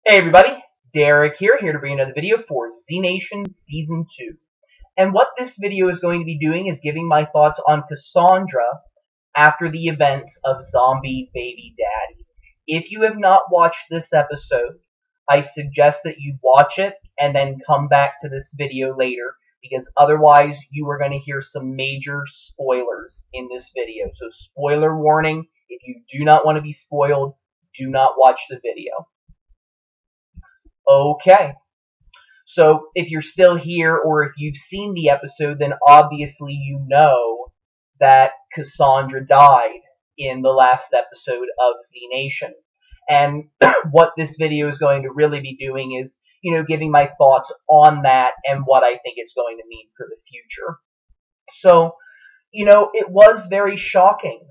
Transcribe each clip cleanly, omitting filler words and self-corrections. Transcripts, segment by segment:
Hey everybody, Derek here to bring another video for Z Nation Season 2. And what this video is going to be doing is giving my thoughts on Cassandra after the events of Zombie Baby Daddy. If you have not watched this episode, I suggest that you watch it and then come back to this video later, because otherwise you are going to hear some major spoilers in this video. So spoiler warning, if you do not want to be spoiled, do not watch the video. Okay, so if you're still here or if you've seen the episode, then obviously you know that Cassandra died in the last episode of Z Nation. And what this video is going to really be doing is, giving my thoughts on that and what I think it's going to mean for the future. So, it was very shocking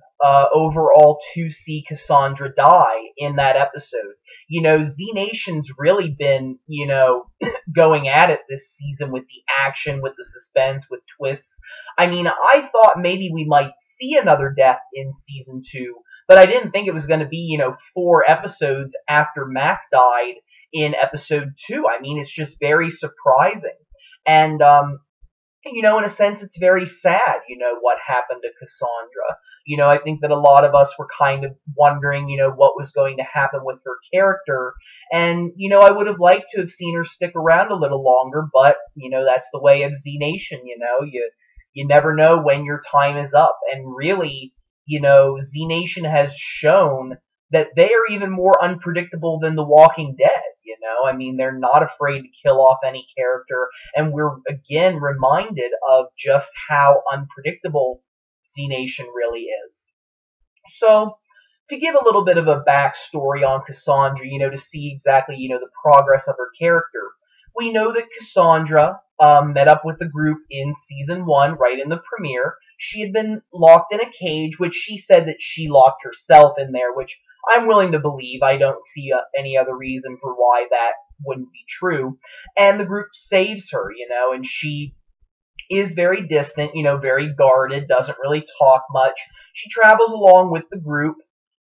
overall to see Cassandra die in that episode. Z Nation's really been, going at it this season with the action, with the suspense, with twists. I mean, I thought maybe we might see another death in Season 2, but I didn't think it was going to be, 4 episodes after Mac died in Episode 2. I mean, it's just very surprising. And, in a sense, it's very sad, what happened to Cassandra. I think that a lot of us were kind of wondering, what was going to happen with her character. And, I would have liked to have seen her stick around a little longer, but, that's the way of Z Nation, You never know when your time is up. And really, Z Nation has shown that they are even more unpredictable than The Walking Dead. I mean, they're not afraid to kill off any character, and we're again reminded of just how unpredictable Z Nation really is. So, to give a little bit of a backstory on Cassandra, to see exactly, the progress of her character, we know that Cassandra met up with the group in Season 1, right in the premiere. She had been locked in a cage, which she said that she locked herself in there, which I'm willing to believe. I don't see any other reason for why that wouldn't be true. And the group saves her, and she is very distant, very guarded, doesn't really talk much. She travels along with the group,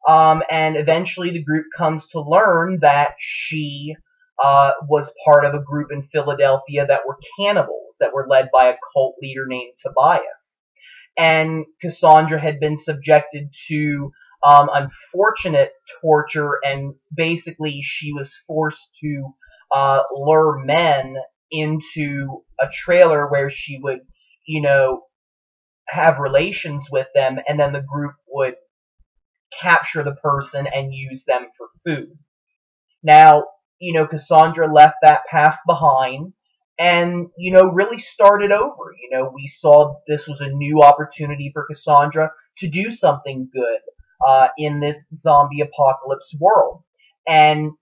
and eventually the group comes to learn that she was part of a group in Philadelphia that were cannibals, that were led by a cult leader named Tobias. And Cassandra had been subjected to unfortunate torture, and basically she was forced to lure men into a trailer where she would, have relations with them, and then the group would capture the person and use them for food. Now, Cassandra left that past behind and, really started over. We saw this was a new opportunity for Cassandra to do something good in this zombie apocalypse world. And,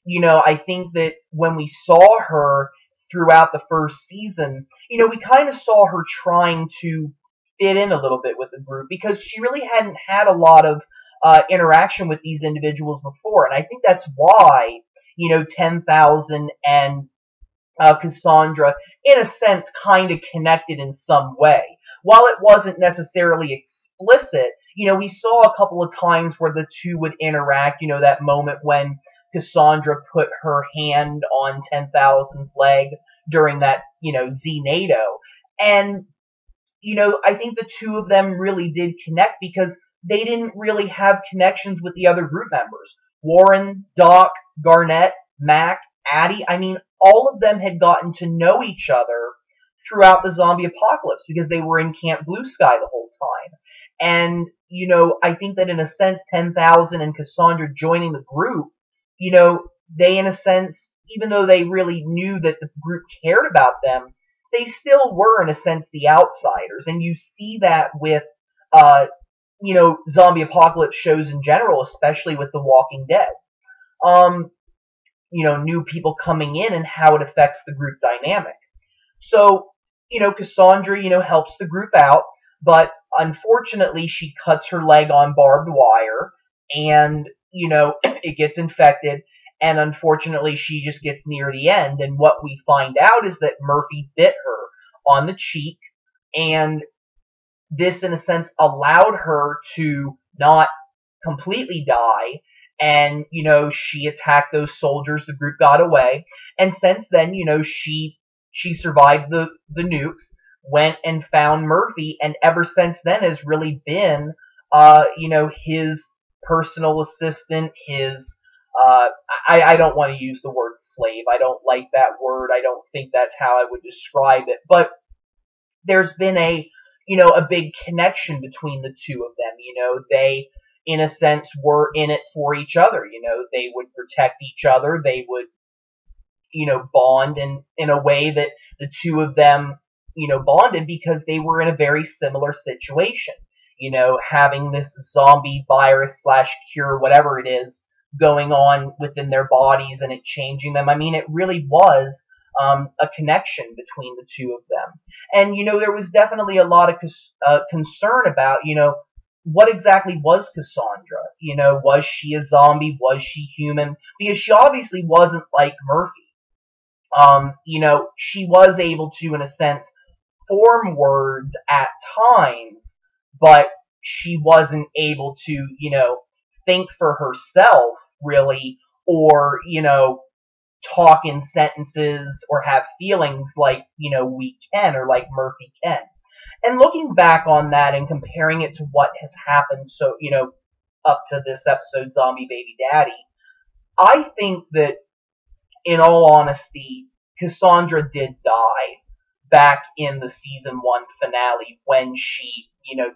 I think that when we saw her throughout the first season, we kind of saw her trying to fit in a little bit with the group, because she really hadn't had a lot of interaction with these individuals before. And I think that's why, 10,000 and Cassandra, in a sense, kind of connected in some way. While it wasn't necessarily explicit, we saw a couple of times where the two would interact, that moment when Cassandra put her hand on 10,000's leg during that, Z-NATO. And, I think the two of them really did connect, because they didn't really have connections with the other group members. Warren, Doc, Garnett, Mac, Addie, I mean, all of them had gotten to know each other throughout the zombie apocalypse, because they were in Camp Blue Sky the whole time. And, I think that in a sense, 10,000 and Cassandra joining the group, they in a sense, even though they really knew that the group cared about them, they still were in a sense the outsiders. And you see that with, zombie apocalypse shows in general, especially with The Walking Dead. New people coming in and how it affects the group dynamic. So, Cassandra, helps the group out, but unfortunately she cuts her leg on barbed wire, and, it gets infected, and unfortunately she just gets near the end, and what we find out is that Murphy bit her on the cheek, and this, in a sense, allowed her to not completely die, and, she attacked those soldiers. The group got away. And since then, she survived the nukes, went and found Murphy, and ever since then has really been, his personal assistant, his, I don't want to use the word slave. I don't like that word. I don't think that's how I would describe it. But there's been a big connection between the two of them. They, in a sense, were in it for each other. They would protect each other. They would, bond in a way that the two of them, bonded because they were in a very similar situation. Having this zombie virus / cure, whatever it is, going on within their bodies and it changing them. I mean, it really was a connection between the two of them. And, there was definitely a lot of concern about, what exactly was Cassandra? Was she a zombie? Was she human? Because she obviously wasn't like Murphy. She was able to, in a sense, form words at times, but she wasn't able to, think for herself, really, or, talk in sentences or have feelings like, we can, or like Murphy can. And looking back on that and comparing it to what has happened, so, up to this episode, Zombie Baby Daddy, I think that, in all honesty, Cassandra did die back in the season 1 finale when she,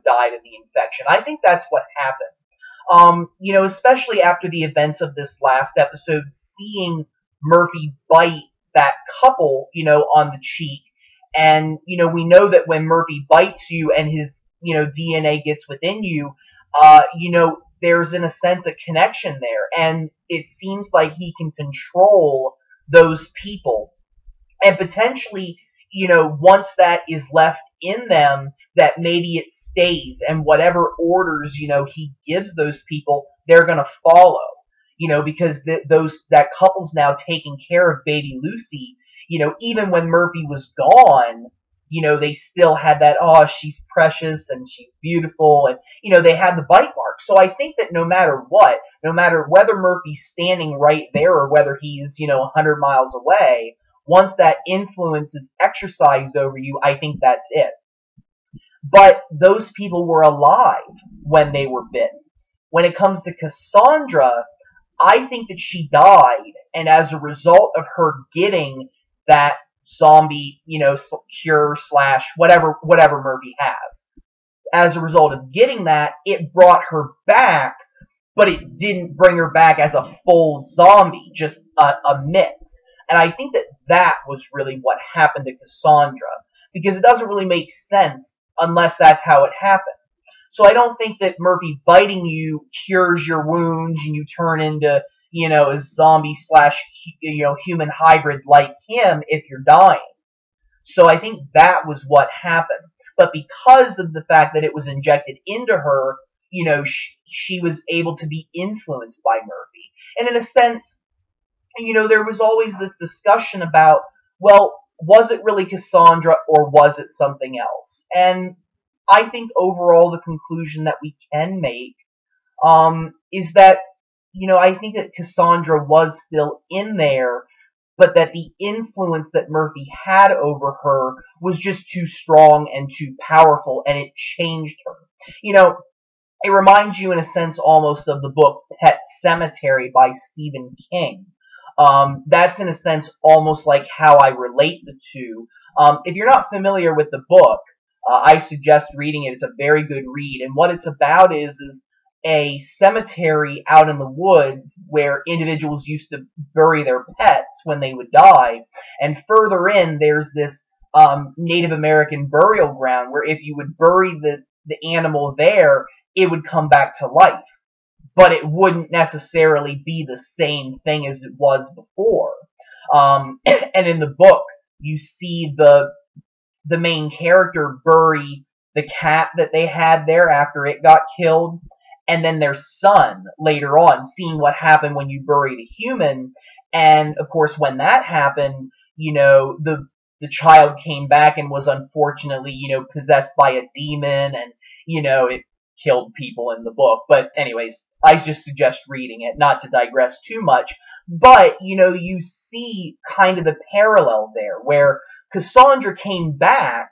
died of the infection. I think that's what happened. Especially after the events of this last episode, seeing Murphy bite that couple, on the cheek. And, we know that when Murphy bites you and his, DNA gets within you, there's, in a sense, a connection there. And it seems like he can control those people. And potentially, once that is left in them, that maybe it stays. And whatever orders, he gives those people, they're going to follow. Because that couple's now taking care of baby Lucy. Even when Murphy was gone, they still had that, oh, she's precious and she's beautiful, and, they had the bite mark. So I think that no matter what, no matter whether Murphy's standing right there or whether he's, 100 miles away, once that influence is exercised over you, I think that's it. But those people were alive when they were bitten. When it comes to Cassandra, I think that she died, and as a result of her getting that zombie, cure / whatever Murphy has, as a result of getting that, it brought her back, but it didn't bring her back as a full zombie, just a mix. And I think that was really what happened to Cassandra, because it doesn't really make sense unless that's how it happened. So I don't think that Murphy biting you cures your wounds and you turn into, a zombie / human hybrid like him if you're dying. So I think that was what happened. But because of the fact that it was injected into her, she was able to be influenced by Murphy. And in a sense, there was always this discussion about, well, was it really Cassandra or was it something else? And I think overall the conclusion that we can make is that, I think that Cassandra was still in there, but that the influence that Murphy had over her was just too strong and too powerful, and it changed her. It reminds you in a sense almost of the book Pet Sematary by Stephen King. That's in a sense almost like how I relate the two. If you're not familiar with the book, I suggest reading it. It's a very good read. And what it's about is a cemetery out in the woods where individuals used to bury their pets when they would die. And further in, there's this Native American burial ground where if you would bury the animal there, it would come back to life. But it wouldn't necessarily be the same thing as it was before. And in the book, you see the main character bury the cat that they had there after it got killed, and then their son later on, seeing what happened when you buried a human. And of course, when that happened, the child came back and was unfortunately, possessed by a demon, and, killed people in the book. But anyways, I just suggest reading it, not to digress too much. But, you see kind of the parallel there, where Cassandra came back,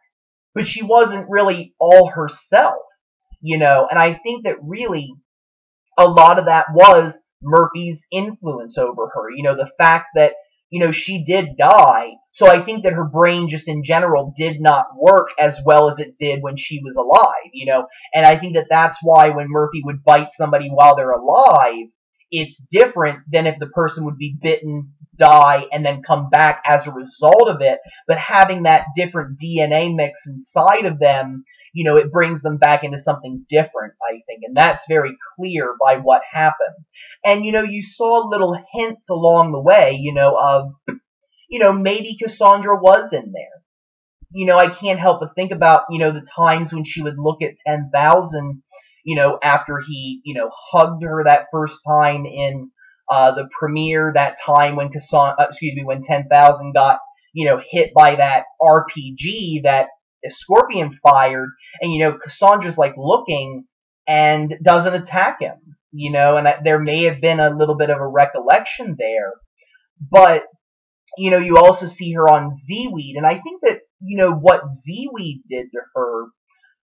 but she wasn't really all herself, and I think that really a lot of that was Murphy's influence over her. The fact that, she did die. So I think that her brain just in general did not work as well as it did when she was alive, and I think that that's why when Murphy would bite somebody while they're alive, it's different than if the person would be bitten, die, and then come back as a result of it. But having that different DNA mix inside of them, it brings them back into something different, I think. And that's very clear by what happened. And, you saw little hints along the way, of, maybe Cassandra was in there. I can't help but think about, the times when she would look at 10,000, after he, hugged her that first time in the premiere, that time when when 10,000 got, hit by that RPG that Scorpion fired, and, Cassandra's like looking and doesn't attack him, and there may have been a little bit of a recollection there, but, you also see her on Z-Weed, and I think that, what Z-Weed did to her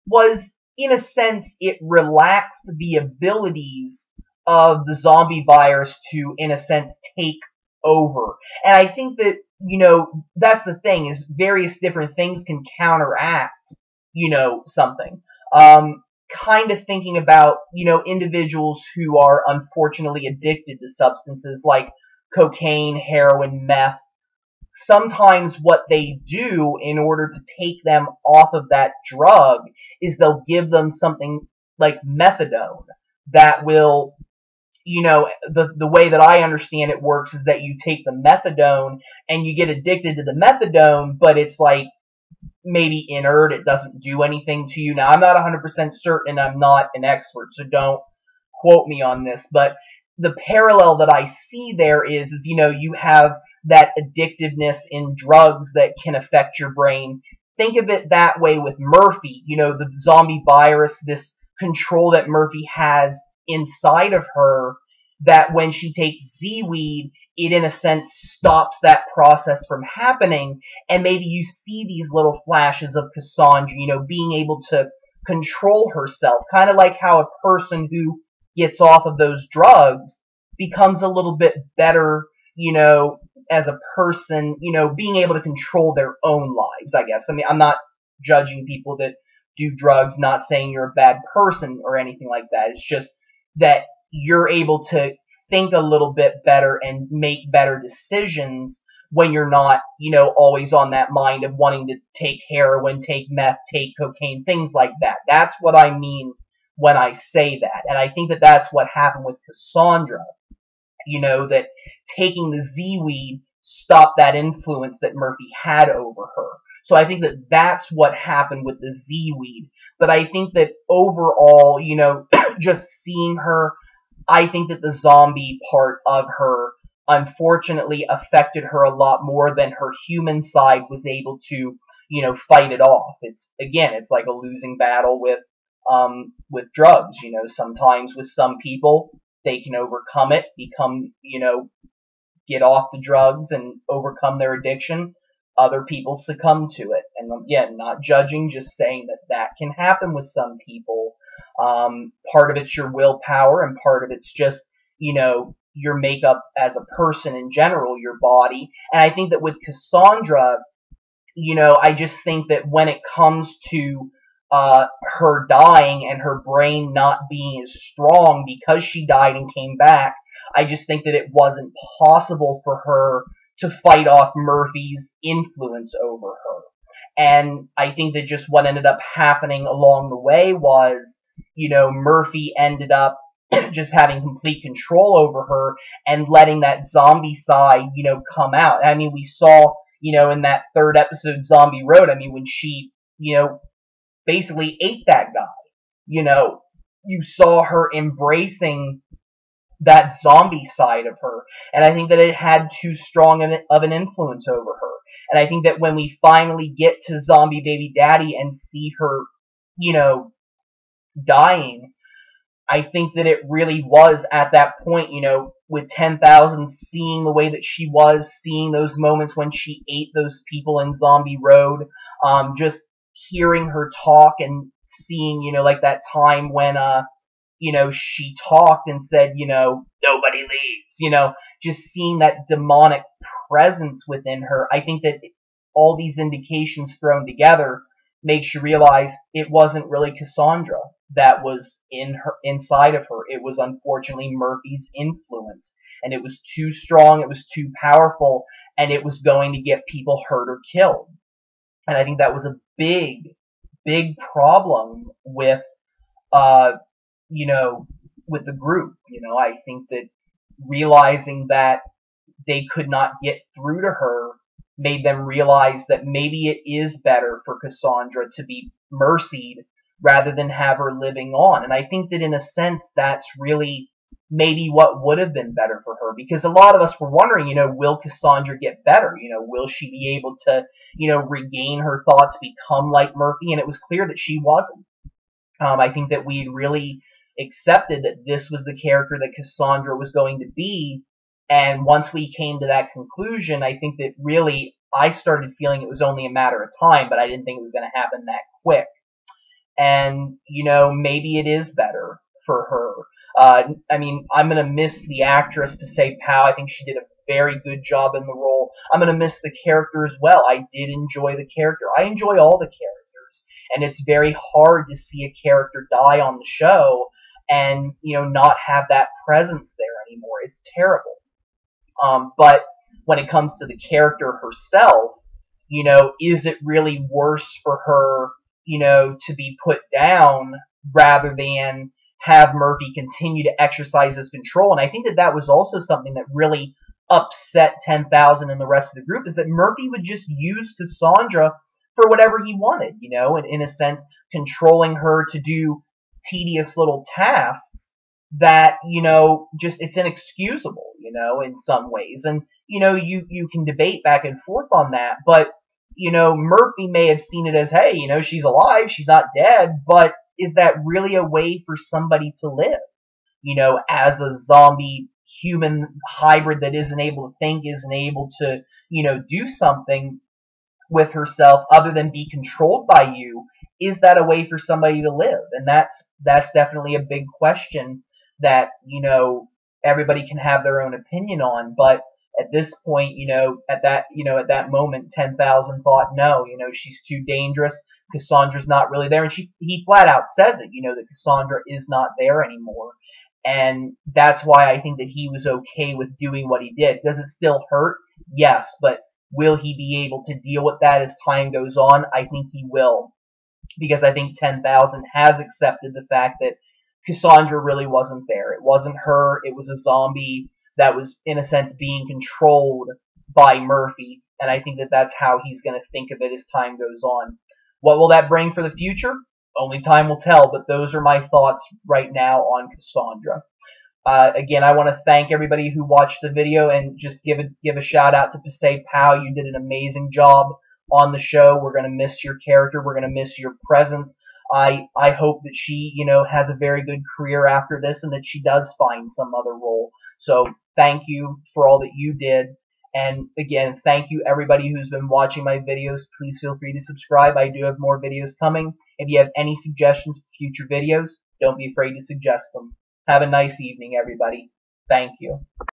was, in a sense, it relaxed the abilities of the zombie virus to, in a sense, take over. And I think that, that's the thing, is various different things can counteract, something. Kind of thinking about, individuals who are unfortunately addicted to substances like cocaine, heroin, meth. Sometimes what they do in order to take them off of that drug is they'll give them something like methadone that will, the way that I understand it works is that you take the methadone and you get addicted to the methadone, but it's like maybe inert, it doesn't do anything to you. Now, I'm not 100% certain, I'm not an expert, so don't quote me on this, but the parallel that I see there is you have that addictiveness in drugs that can affect your brain. Think of it that way with Murphy, the zombie virus, this control that Murphy has inside of her, that when she takes Z-Weed, it in a sense stops that process from happening, and maybe you see these little flashes of Cassandra, being able to control herself, kind of like how a person who gets off of those drugs becomes a little bit better, as a person, being able to control their own lives, I guess. I mean, I'm not judging people that do drugs, not saying you're a bad person or anything like that. It's just that you're able to think a little bit better and make better decisions when you're not, always on that mind of wanting to take heroin, take meth, take cocaine, things like that. That's what I mean when I say that. And I think that that's what happened with Cassandra, that taking the Z-Weed stopped that influence that Murphy had over her. So I think that that's what happened with the Z-Weed. But I think that overall, just seeing her, I think that the zombie part of her unfortunately affected her a lot more than her human side was able to, fight it off. It's like a losing battle with drugs. Sometimes with some people, they can overcome it, become, get off the drugs and overcome their addiction. Other people succumb to it. And again, not judging, just saying that that can happen with some people. Part of it's your willpower, and part of it's just, your makeup as a person in general, your body. And I think that with Cassandra, I just think that when it comes to her dying and her brain not being as strong because she died and came back, I just think that it wasn't possible for her to fight off Murphy's influence over her. And I think that just what ended up happening along the way was, Murphy ended up just having complete control over her and letting that zombie side, come out. I mean, we saw, in that third episode, Zombie Road, when she, basically ate that guy, you saw her embracing that zombie side of her. And I think that it had too strong of an influence over her. And I think that when we finally get to Zombie Baby Daddy and see her, dying, I think that it really was at that point, with 10,000 seeing the way that she was, seeing those moments when she ate those people in Zombie Road, just hearing her talk and seeing, like that time when, she talked and said, nobody leaves, just seeing that demonic presence within her. I think that all these indications thrown together makes you realize it wasn't really Cassandra that was inside of her. It was unfortunately Murphy's influence, and it was too strong, it was too powerful, and it was going to get people hurt or killed. And I think that was a big problem with with the group. I think that realizing that they could not get through to her made them realize that maybe it is better for Cassandra to be mercied rather than have her living on. And I think that in a sense that's really maybe what would have been better for her, because a lot of us were wondering, will Cassandra get better? Will she be able to, regain her thoughts, become like Murphy? And it was clear that she wasn't. I think that we really accepted that this was the character that Cassandra was going to be. And once we came to that conclusion, I think that really I started feeling it was only a matter of time, but I didn't think it was going to happen that quick. And, maybe it is better for her. I'm going to miss the actress, Pasay Pao. I think she did a very good job in the role. I'm going to miss the character as well. I did enjoy the character. I enjoy all the characters. And it's very hard to see a character die on the show and, not have that presence there anymore. It's terrible. But when it comes to the character herself, is it really worse for her, to be put down rather than have Murphy continue to exercise his control? And I think that that was also something that really upset 10,000 and the rest of the group, is that Murphy would just use Cassandra for whatever he wanted, and in a sense, controlling her to do tedious little tasks that, just it's inexcusable, in some ways. And, you can debate back and forth on that, but, Murphy may have seen it as, hey, she's alive, she's not dead, but is that really a way for somebody to live? As a zombie human hybrid that isn't able to think, isn't able to, do something with herself other than be controlled by you, is that a way for somebody to live? And that's definitely a big question that, everybody can have their own opinion on. But at this point, at that moment, 10,000 thought, no, she's too dangerous. Cassandra's not really there. And he flat out says it, that Cassandra is not there anymore. And that's why I think that he was okay with doing what he did. Does it still hurt? Yes, but will he be able to deal with that as time goes on? I think he will. Because I think 10,000 has accepted the fact that Cassandra really wasn't there. It wasn't her. It was a zombie that was, in a sense, being controlled by Murphy. And I think that that's how he's going to think of it as time goes on. What will that bring for the future? Only time will tell, but those are my thoughts right now on Cassandra. Again, I want to thank everybody who watched the video and just give a shout out to Pasay Pao. You did an amazing job on the show. We're going to miss your character. We're going to miss your presence. I hope that she, has a very good career after this and that she does find some other role. So thank you for all that you did. And again, thank you everybody who's been watching my videos. Please feel free to subscribe. I do have more videos coming. If you have any suggestions for future videos, don't be afraid to suggest them. Have a nice evening, everybody. Thank you.